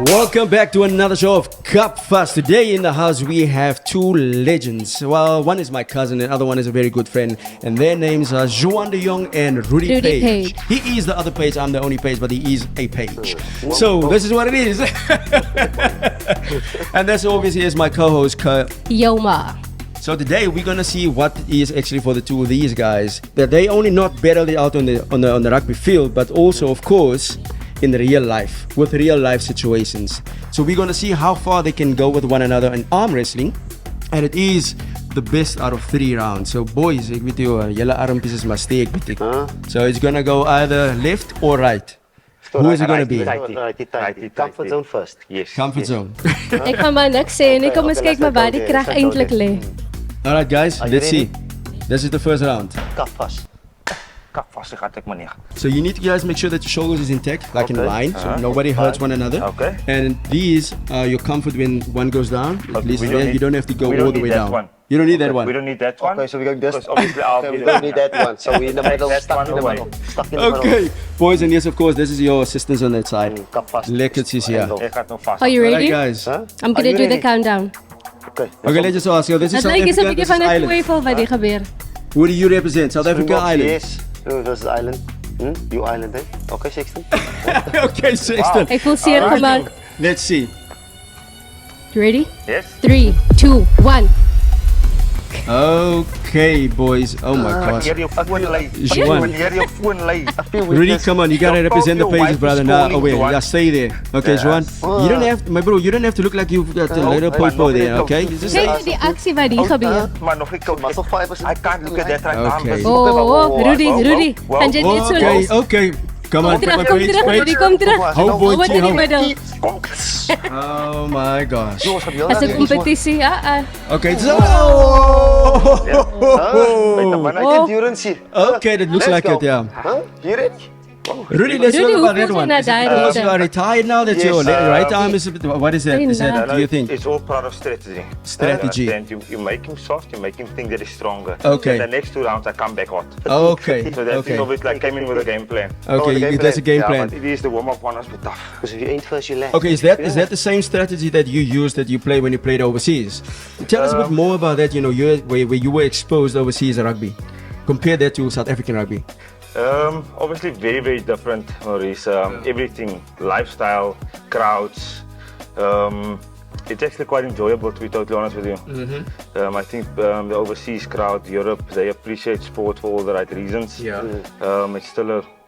Welcome back to another show of Cup Fuss. Today in the house we have two legends. Well, one is my cousin, and the other one is a very good friend. And their names are Juan de Jongh and Rudy Paige. He is the other Paige, I'm the only Paige, but he is a Paige. So this is what it is. And that's obviously is my co-host, Yoma. So today we're gonna see what is actually for the two of these guys, that they only not battle it out on the rugby field, but also of course in the real life, with real life situations. So we're gonna see how far they can go with one another in arm wrestling, and it is the best out of 3 rounds. So boys, ek weet jou, julle armpies is maar steek met ek. So it's gonna go either left or right. Who is it gonna be? Comfort zone first. Yes. Comfort zone. Ek gaan maar niks sê nie, kom ons kyk maar waar die krag eintlik lê. Alright guys, let's see. This is the first round. Kap vas. Kap vas, ek gaan meneer. So you need to guys make sure that your shoulders is intact, like in line, so nobody hurts one another. Okay. And these are your comfort when one goes down. At least we don't there, you need- don't have to go we all don't the way need that down. one. You don't need that one. We don't need that one. Okay, so we're going this. Because obviously I'll Okay, be we the don't need that one. So we're in the middle, Take that stuck one in the away. middle. Stuck in the middle. Okay, boys, and yes, of course, this is your assistants on that side. Kap vas. Lekker is here. Handle. Ek gaan nou vas. Are you Alright, ready? guys. Huh? I'm Are gonna you do the ready? countdown. Okay. Okay, let's just ask you. This is Dit South lyk asof Africa. ek This van is 'n Island. twyfel wat hier gebeur. Who do you represent? South Africa Springboks, Island. Yes. No, this is island. You island, eh? Okay, Sexton. Okay, Sexton. Ek voel seer gemaak. Let's see. You ready? Yes. 3, 2, 1. Okay, boys. Oh my gosh. Wanneer jou foon lei. Juan. Wanneer jou foon lei. Rudy, come on, you gotta Your represent the wife pages, is brother. Now, calling, oh wait, Juan. yeah, stay there. Okay, Juan, you don't have, my bro, you don't have to look like you've got a little popo there, okay? You just Kyk die aksie wat hier gebeur. Maar nog ek Muscle fibers. I can't look at that right now. Okay. Oh, Rudy, kan jy net so Okay, los? okay. Come on, Kom terug, my kom page, terug, Rudy, page. kom terug. Hou Wat bootjie, in die hou. middel? Oh my gosh. As 'n kompetisie, ja. Okay, so. Endurance. Okay, that looks Let's like go. it, yeah. Huh? You ready? Rudy, let's Rudy, talk about hoe that voel jy one. na Is it daai because route? you are retired now that Yes, your right arm is a bit, what is that? Is that, do you think? It's all part of strategy. Strategy. And you make him soft, you make him think that he's stronger. Okay. And the next 2 rounds I come back hot. Okay, So that okay. is obviously like came in with a game plan. Okay, the game that's a game Yeah, plan. but it is the warm-up one was a bit tough. Because if you ain't first, you land. Okay, is that the same strategy that you used that you play when you played overseas? Tell us a bit more about that. You know, where you were exposed overseas rugby. Compare that to South African rugby. Obviously very, very different, Maurice. Everything, lifestyle, crowds. It's actually quite enjoyable, to be totally honest with you. I think the overseas crowd, Europe, they appreciate sport for all the right reasons. Yeah.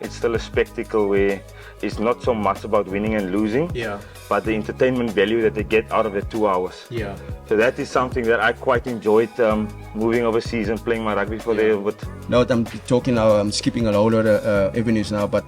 It's still a spectacle where it's not so much about winning and losing, Yeah. but the entertainment value that they get out of the 2 hours. Yeah. So that is something that I quite enjoyed moving overseas and playing my rugby for there. But No, I'm talking now. I'm skipping a whole lot of avenues now. But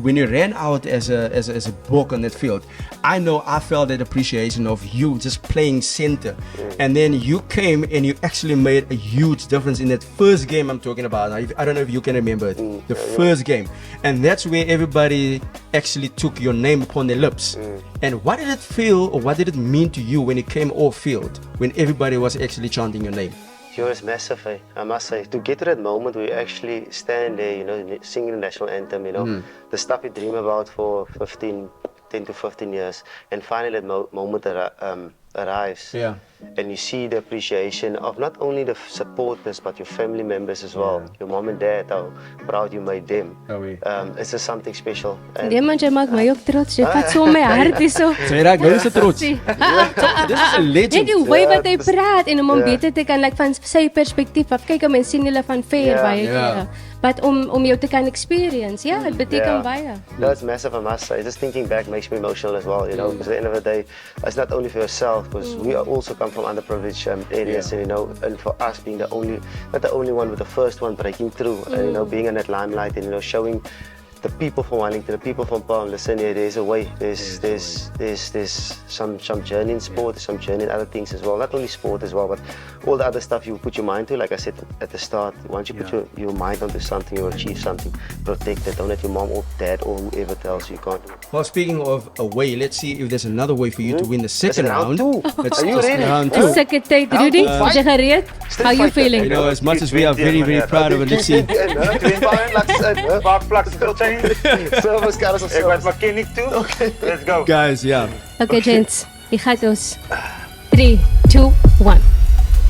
when you ran out as a book on that field, I know I felt that appreciation of you just playing center, and then you came and you actually made a huge difference in that first game I'm talking about. Now, I don't know if you can remember it, the first game, and that's where everybody actually took your name upon their lips. And what did it feel, or what did it mean to you when it came off field, when everybody was actually chanting your name? It was massive, eh? I must say. To get to that moment where you actually stand there, you know, singing the national anthem, you know, the stuff you dream about for 10 to 15 years, and finally that moment arrives. Yeah. And you see the appreciation of not only the supporters, but your family members as well. Your mom and dad, how proud you made them. Oh, yeah. It's just something special. And Nee man, jy maak my ook trots. Jy vat so my hart hierso. Sy raak nou so trots. Sien. This is a legend. Net die way wat hy praat en om hom beter te kan like van sy perspektief af kyk, mense sien hulle van ver baie kere. But om jou te kan experience, ja, dit beteken baie. That's massive, I must say. Just thinking back makes me emotional as well, you know, because at the end of the day, it's not only for yourself, because we also come from underprivileged areas, and you know, and for us being not the only one, but the first one breaking through, and you know, being in that limelight, and you know, showing the people from Wellington, the people from Palm, listen here, there's a way, there's some journey in sport, some journey in other things as well, not only sport as well, but all the other stuff you put your mind to, like I said at the start, once you put your mind onto something, you'll achieve something, protect it, don't let your mom or dad or whoever tells you can't do it. Well, speaking of a way, let's see if there's another way for you to win the second That's round. round 2. Let's Are you just ready? round Dis 2. sulke tyd, Rudy. Is jy gereed? How you feeling? You know, as much as we are very, very proud of it, let's see. Back flags still change. Service cars of Ek was service. mechanic too. Okay. Let's go. Guys, yeah. Okay, gents. Die gaat ons. 3, 2, 1.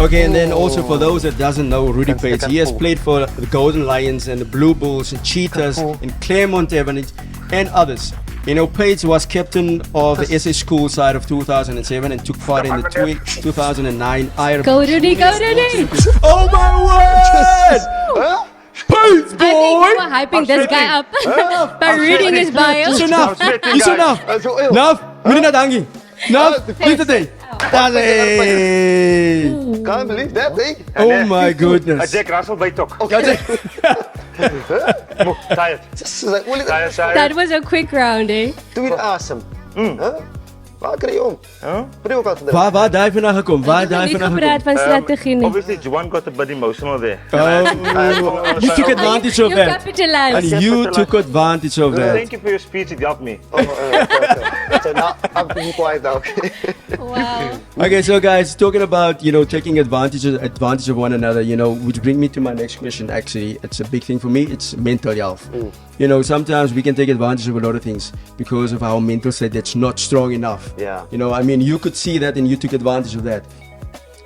Okay, and then also for those that doesn't know Rudy Paige, he has played for the Golden Lions and the Blue Bulls and Cheetahs in Claremont Avenue and others. You know, Paige was captain of the SA school side of 2007 and took part in the 2009 Iron. Go Rudy, go Rudy! Oh my word! Huh? Paige, I think boy! you were hyping this guy up by reading his bio. Is enough! sweating, Is guys. enough! That's so ill. Enough! Meneer Nadangi! Enough! Please today! That's it! Can't believe that, eh? Oh my A goodness! Jack Russell by talk. Tired. Just like, well, Tired, That tired. was a quick round, eh? doe je awesome. Huh? Waar kry je om? Huh? Wat doe je ook al vandaag? Waar daai vandaan gekom? Waar daai Nie vandaan gepraat gekom? van strategie nie. Obviously, Juan got a bit emotional there. You took advantage of You that. capitalized. And you took advantage of that. Thank you for your speech, it helped me. Okay. So now, I'm being quiet now, okay? Wow. Okay, so guys, talking about, you know, taking advantage of one another, you know, which bring me to my next question. Actually, it's a big thing for me. It's mental health. You know, sometimes we can take advantage of a lot of things because of our mental state that's not strong enough. Yeah. You know, I mean, you could see that and you took advantage of that.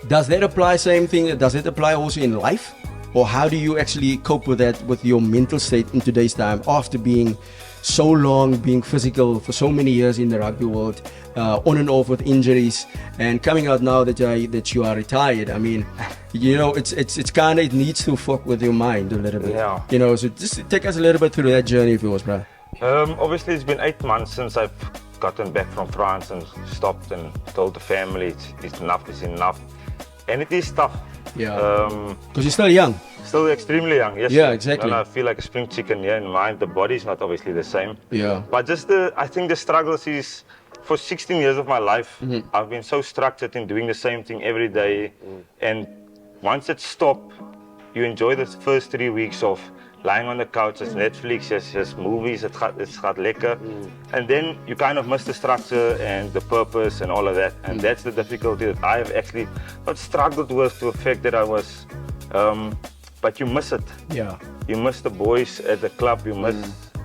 Does that apply same thing? Does it apply also in life? Or how do you actually cope with that, with your mental state in today's time after being so long, being physical for so many years in the rugby world, on and off with injuries, and coming out now that you are retired? I mean, you know, it's kind of, it needs to fuck with your mind a little bit. Yeah. You know, so just take us a little bit through that journey of yours, bro. Obviously, it's been 8 months since I've gotten back from France and stopped and told the family it's enough, it's enough. And it is tough. Yeah. Because you're still young. Still extremely young, yes. Yeah, sir. exactly. And I feel like a spring chicken, yeah, in mind. The body's not obviously the same. Yeah. But just I think the struggles is, for 16 years of my life, I've been so structured in doing the same thing every day. And once it stopped, you enjoy the first 3 weeks of lying on the couch, it's Netflix, it's movies, it's got lekker. And then you kind of miss the structure and the purpose and all of that. And that's the difficulty that I've actually not struggled with, to the fact that I was, but you miss it. Yeah. You miss the boys at the club, you miss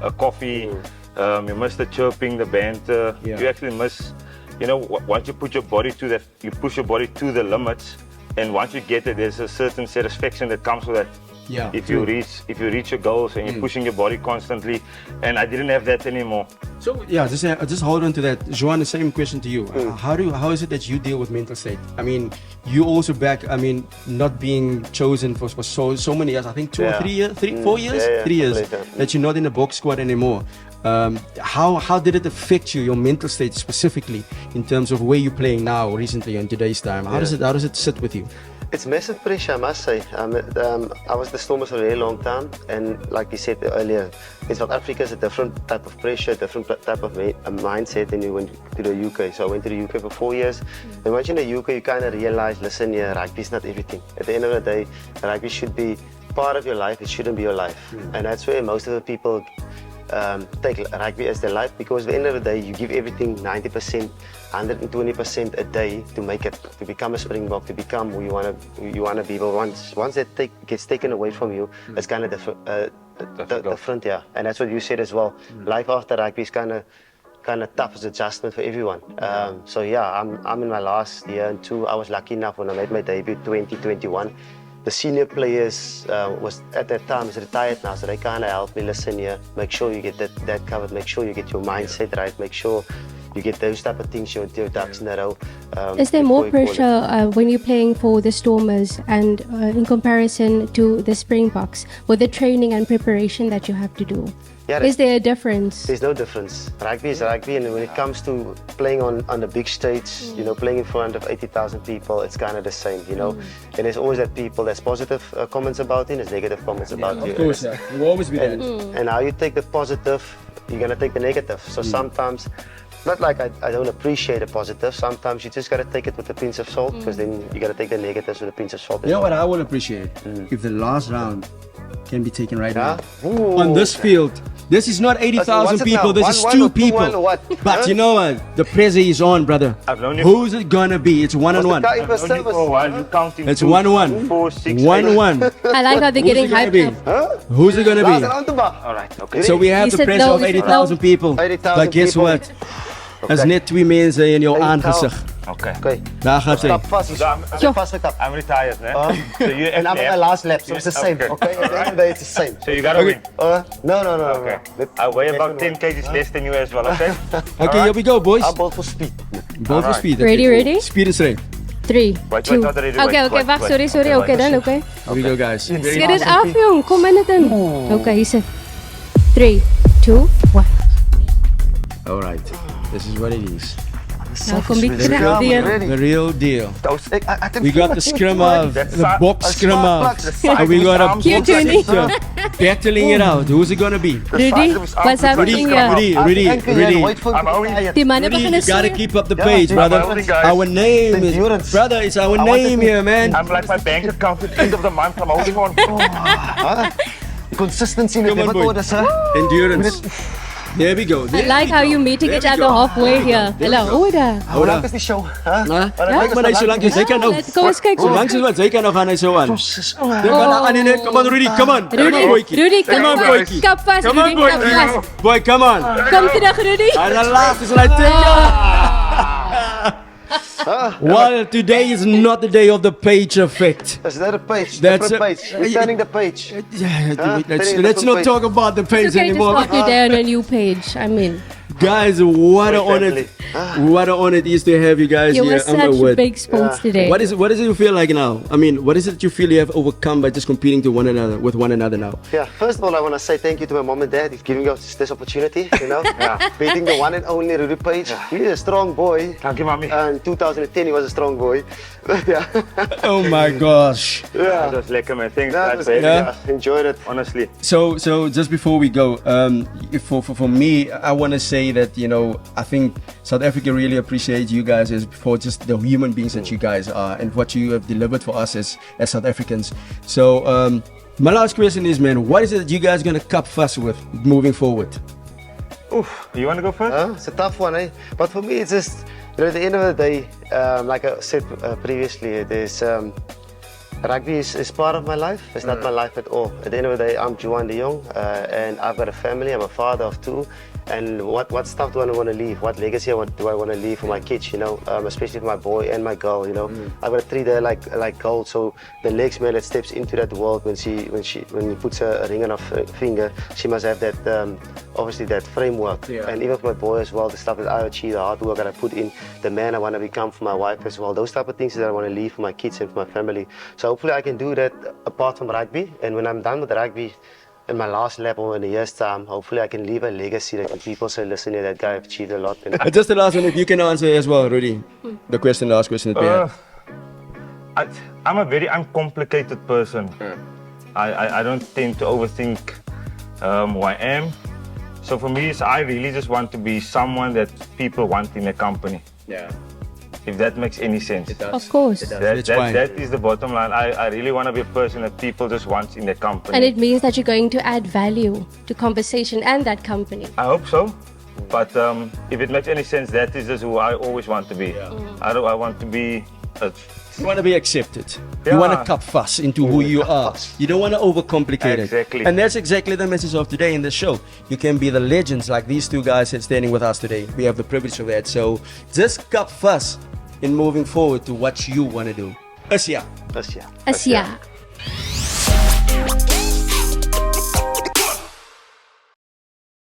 a coffee, you miss the chirping, the banter. Yeah. You actually miss, you know, once you put your body to that, you push your body to the limits. And once you get it, there's a certain satisfaction that comes with that. Yeah. If you reach your goals and you're pushing your body constantly, and I didn't have that anymore. So yeah, just hold on to that. Juan, the same question to you. How is it that you deal with mental state? I mean, you also back. I mean, not being chosen for so many years. I think 2 or 3 years, 4 years, Yeah, 3 years something like that. that you're not in the box squad anymore. How did it affect you, your mental state specifically, in terms of where you're playing now, recently, in today's time? How does it sit with you? It's massive pressure, I must say. I was the Stormers for a very long time, and like you said earlier, in South Africa is a different type of pressure, different type of mindset than you went to the UK. So I went to the UK for 4 years, and once you're in the UK, you kind of realize, listen, yeah, rugby is not everything. At the end of the day, rugby should be part of your life, it shouldn't be your life. And that's where most of the people take rugby as their life, because at the end of the day, you give everything 90%, 120% a day to make it, to become a Springbok, to become who you want to be. But once that gets taken away from you, it's kind of different, yeah. And that's what you said as well. Life after rugby is kind of tough as adjustment for everyone. So yeah, I'm in my last year and 2. I was lucky enough when I made my debut 2021. The senior players was at that time is retired now, so they kind of helped me. Listen here, make sure you get that covered, make sure you get your mindset right, make sure you get those type of things, your ducks in a row. Is there more before you call it. pressure when you're playing for the Stormers and in comparison to the Springboks with the training and preparation that you have to do? Yeah, Is there a difference? There's no difference. Rugby is rugby, and when it comes to playing on the big stage, you know, playing in front of 80,000 people, it's kind of the same, you know. And there's always that people, there's positive comments about you, and there's negative comments about you. Of course, yeah. You will always be that. And how you take the positive, you're gonna take the negative. So sometimes, not like I don't appreciate the positive. Sometimes you just gotta take it with a pinch of salt, because then you gotta take the negatives with a pinch of salt. You know what I will appreciate? If the last round can be taken right Yeah? now. Ooh. On this field, This is not 80,000 What's it people. now? This is 1-1 2 or 2-1 people. or what? But you know what? The pressure is on, brother. I've known you. Who's it gonna be? It's 1-1. guy I've known you for a while. You counting? It's 2, 1-1. 4, 6, 1-1. I like how they're getting Who's it hyped gonna be? up. Who's it gonna be? All right. Okay. So we have He the said pressure no, of he said 80,000 no. people. 80,000 But guess people. what? As net 2 mensen in jouw 80,000. aangezicht. Okay. Okay. Daar gaat hij. Stap vast. Yo. Vast with up. I'm retired, man. So you And I'm on my last lap, so it's the same. Okay. Okay. At the end of the day, it's the same. So you gotta win. No. Okay. I weigh about 10 kgs less than you as well. Okay. Okay, here we go, boys. I'm both for speed. Both for speed. Ready, ready? Speed and strength. 3, Wait, 2. not ready, Okay, wait, wacht, wait. sorry. Okay, dan, okay. Here we go, guys. Get it af, jong. Kom in het in. Okay, he said 3, 2, 1. All right. This is what it is. Nou, kom die Ready? terug weer. Ready? The real deal. I can We feel got the my scrum feet out, flying. the box A scrum spark out, plugs, the and we got a arms Cute, Tony. battling it out. Who's it gonna be? Rudy, what's happening here? Rudy. I'm only- Die mannen Rudy, beginnen you gotta swingen. keep up the Yeah, pace, yeah, brother. I'm holding, guys. Our name is, Endurance. brother, it's our I want name it to- here, man. I'm like my bank account at the end of the month. I'm holding on. Consistency Come on, never boy. told us, huh? Endurance. There we go. I like how you meeting each other halfway here. Hallo, hoor daar. Hoe lang is die show? Huh? Huh? Ja, Maar nee, zolang jy kan ook. Kom eens kijken. Zolang jy wat, jy kan nog aan hy so aan. Jy kan aan nee, come on Rudy, come on. Come on, boykie. Rudy, Come on, boykie. kap vast, Come on, Rudy, kap boy. vast. Boy, come on. Kom terug, Rudy. And the last is like well, today is not the day of the page effect. Is that a page? That's Different a- page. We're turning the page. Let's Turning not the talk about the It's page okay to anymore. start your day on a new page. I mean, Guys, what an honor! What an honor it is to have you guys you here. were such big sports today. What is it you feel like now? I mean, what is it you feel you have overcome by just competing with one another now? Yeah, first of all, I want to say thank you to my mom and dad for giving us this opportunity, you know. Beating the one and only Rudy Paige. He's a strong boy. Thank you, mommy. In 2010, he was a strong boy. yeah. Oh my gosh! That was lekker, man. Thanks, That guys. was, baby. Yeah. enjoyed it. Honestly. So just before we go, for me, I want to say that, you know, I think South Africa really appreciates you guys as for just the human beings that you guys are and what you have delivered for us as South Africans. So my last question is, man, what is it that you guys gonna cup fuss with moving forward? Oof. You want to go first? It's a tough one, eh? But for me, it's just, you know, at the end of the day, like I said previously, there's rugby is part of my life. It's not my life at all. At the end of the day, I'm Juan de Jongh, and I've got a family. I'm a father of 2. And what stuff do I want to leave? What legacy do I want to leave for my kids? You know, especially for my boy and my girl. You know, I've got to treat her like gold. So the next man that steps into that world, when he puts a ring on her finger, she must have that obviously that framework. Yeah. And even for my boy as well, the stuff that I achieve, the hard work that I put in, the man I want to become for my wife as well. Those type of things that I want to leave for my kids and for my family. So hopefully I can do that apart from rugby. And when I'm done with rugby, in my last lap or in a year's time, hopefully I can leave a legacy that people say, listen, that guy achieved a lot. And Just the last one, if you can answer as well, Rudy. The last question that we had. I'm a very uncomplicated person. I don't tend to overthink who I am. So for me, I really just want to be someone that people want in a company. Yeah. If that makes any sense. Of course. That is the bottom line. I really want to be a person that people just want in their company. And it means that you're going to add value to conversation and that company. I hope so. But if it makes any sense, that is just who I always want to be. I want to be You want to be accepted. Yeah. You want to cup fuss into who you are. You don't want to overcomplicate Exactly. it. And that's exactly the message of today in the show. You can be the legends like these 2 guys that's standing with us today. We have the privilege of that. So just cup fuss in moving forward to what you want to do. Asia. that's, yeah. Asia.